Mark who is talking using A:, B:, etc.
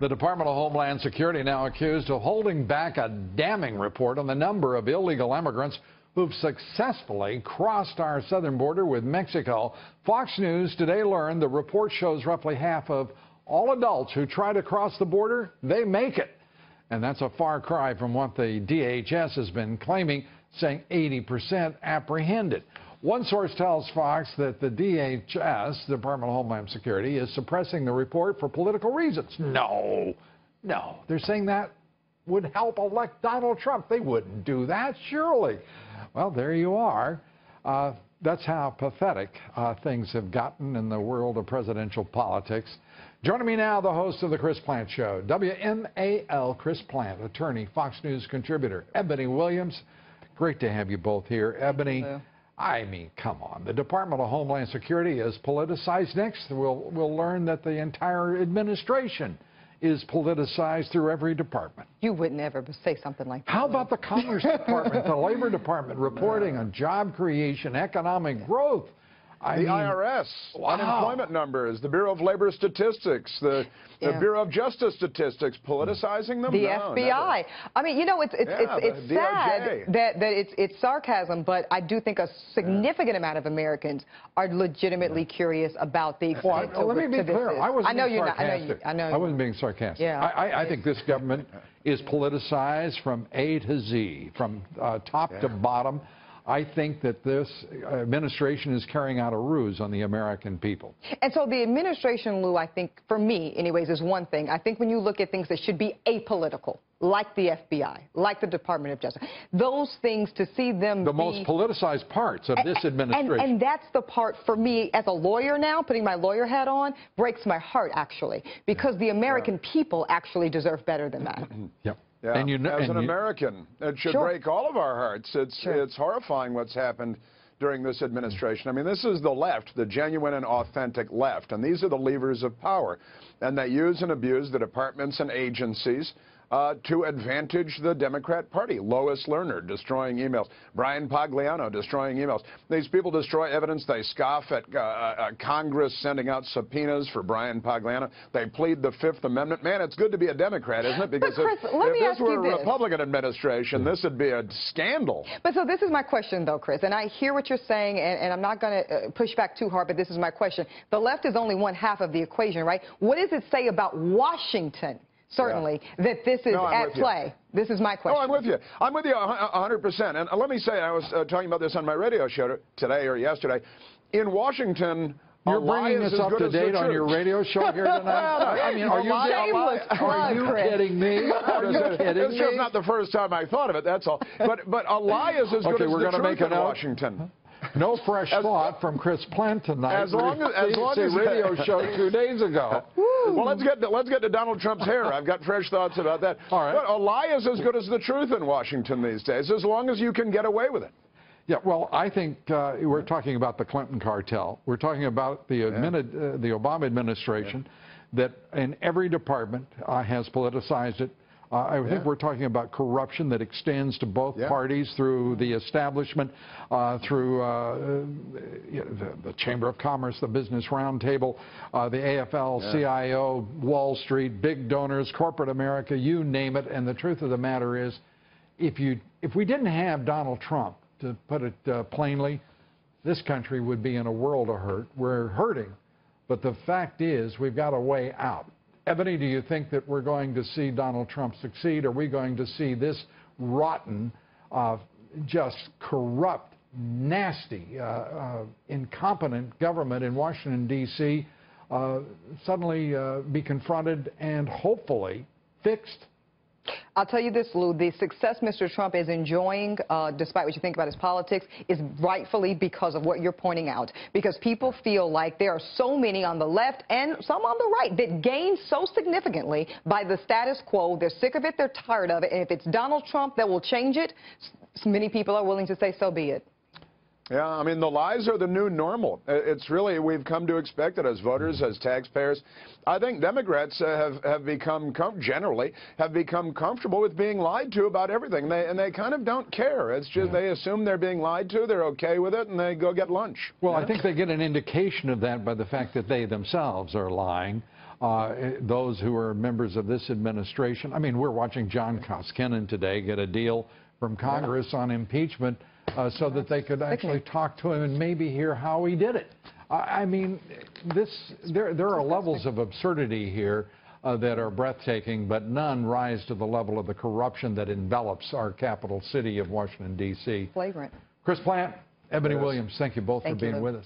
A: The Department of Homeland Security now accused of holding back a damning report on the number of illegal immigrants who've successfully crossed our southern border with Mexico. Fox News today learned the report shows roughly half of all adults who try to cross the border, they make it. And that's a far cry from what the DHS has been claiming, saying 80% apprehended. One source tells Fox that the DHS, the Department of Homeland Security, is suppressing the report for political reasons. No. They're saying that would help elect Donald Trump. They wouldn't do that, surely. Well, there you are. That's how pathetic things have gotten in the world of presidential politics. Joining me now, the host of the Chris Plante Show, WMAL Chris Plante, attorney, Fox News contributor, Eboni Williams. Great to have you both here. Eboni, I mean, come on. The Department of Homeland Security is politicized next. We'll learn that the entire administration is politicized through every department.
B: You would never say something like that.
A: How about the Commerce Department, the Labor Department, reporting on job creation, economic growth?
C: The IRS, unemployment numbers, the Bureau of Labor Statistics, the Bureau of Justice Statistics, politicizing them?
B: The FBI. Never. I mean, you know, it's sad that it's sarcasm, but I do think a significant amount of Americans are legitimately curious about the extent to
A: let me be clear. I wasn't being sarcastic.
B: I
A: wasn't being sarcastic.
B: Yeah.
A: I think this government is politicized from A to Z, from top to bottom. I think that this administration is carrying out a ruse on the American people.
B: And so the administration, Lou, I think, for me, anyways, is one thing. I think when you look at things that should be apolitical, like the FBI, like the Department of Justice, those things, to see them
A: the most politicized parts of this administration.
B: And that's the part, for me, as a lawyer now, putting my lawyer hat on, breaks my heart, actually, because the American people actually deserve better than that.
A: Yep.
C: Yeah. As an American, it should break all of our hearts. It's horrifying what's happened during this administration. I mean, this is the left, the genuine and authentic left, and these are the levers of power. And they use and abuse the departments and agencies to advantage the Democrat Party. Lois Lerner destroying emails. Brian Pagliano destroying emails. These people destroy evidence. They scoff at Congress sending out subpoenas for Brian Pagliano. They plead the Fifth Amendment. Man, it's good to be a Democrat, isn't it? Because
B: Chris,
C: if this were a Republican administration, this would be a scandal.
B: But so this is my question, though, Chris, and I hear what you're saying, and I'm not going to push back too hard, but this is my question. The left is only one half of the equation, right? What does it say about Washington? Certainly, that this is at play. This is my question.
C: No, I'm with you. I'm with you 100%. And let me say, I was talking about this on my radio show today or yesterday. In Washington,
A: you're bringing this up to date on your radio show here tonight? I mean, are you kidding me?
C: It's just not the first time I thought of it, that's all. But a lie is as good as the truth in Washington.
A: No fresh thought from Chris Plante tonight. As long as radio show 2 days ago.
C: Well, let's get to Donald Trump's hair. I've got fresh thoughts about that.
A: All right.
C: But a lie is as good as the truth in Washington these days, as long as you can get away with it.
A: Yeah, well, I think we're talking about the Clinton cartel. We're talking about the Obama administration that in every department has politicized it. I think we're talking about corruption that extends to both parties through the establishment, through the Chamber of Commerce, the Business Roundtable, the AFL, CIO, Wall Street, big donors, corporate America, you name it. And the truth of the matter is, if we didn't have Donald Trump, to put it plainly, this country would be in a world of hurt. We're hurting, but the fact is we've got a way out. Eboni, do you think that we're going to see Donald Trump succeed? Are we going to see this rotten, just corrupt, nasty, incompetent government in Washington, D.C. Suddenly be confronted and hopefully fixed?
B: I'll tell you this, Lou, the success Mr. Trump is enjoying, despite what you think about his politics, is rightfully because of what you're pointing out. Because people feel like there are so many on the left and some on the right that gain so significantly by the status quo. They're sick of it, they're tired of it, and if it's Donald Trump that will change it, many people are willing to say so be it.
C: Yeah, I mean, the lies are the new normal. It's really, we've come to expect it as voters, as taxpayers. I think Democrats have become, generally, have become comfortable with being lied to about everything. And they kind of don't care. It's just they assume they're being lied to, they're okay with it, and they go get lunch.
A: Well, I think they get an indication of that by the fact that they themselves are lying. those who are members of this administration. I mean, we're watching John Koskinen today get a deal from Congress on impeachment so that they could actually talk to him and maybe hear how he did it. I mean, there are levels of absurdity here that are breathtaking, but none rise to the level of the corruption that envelops our capital city of Washington, D.C.
B: Flagrant.
A: Chris Plante, Eboni Williams, thank you both for being with us.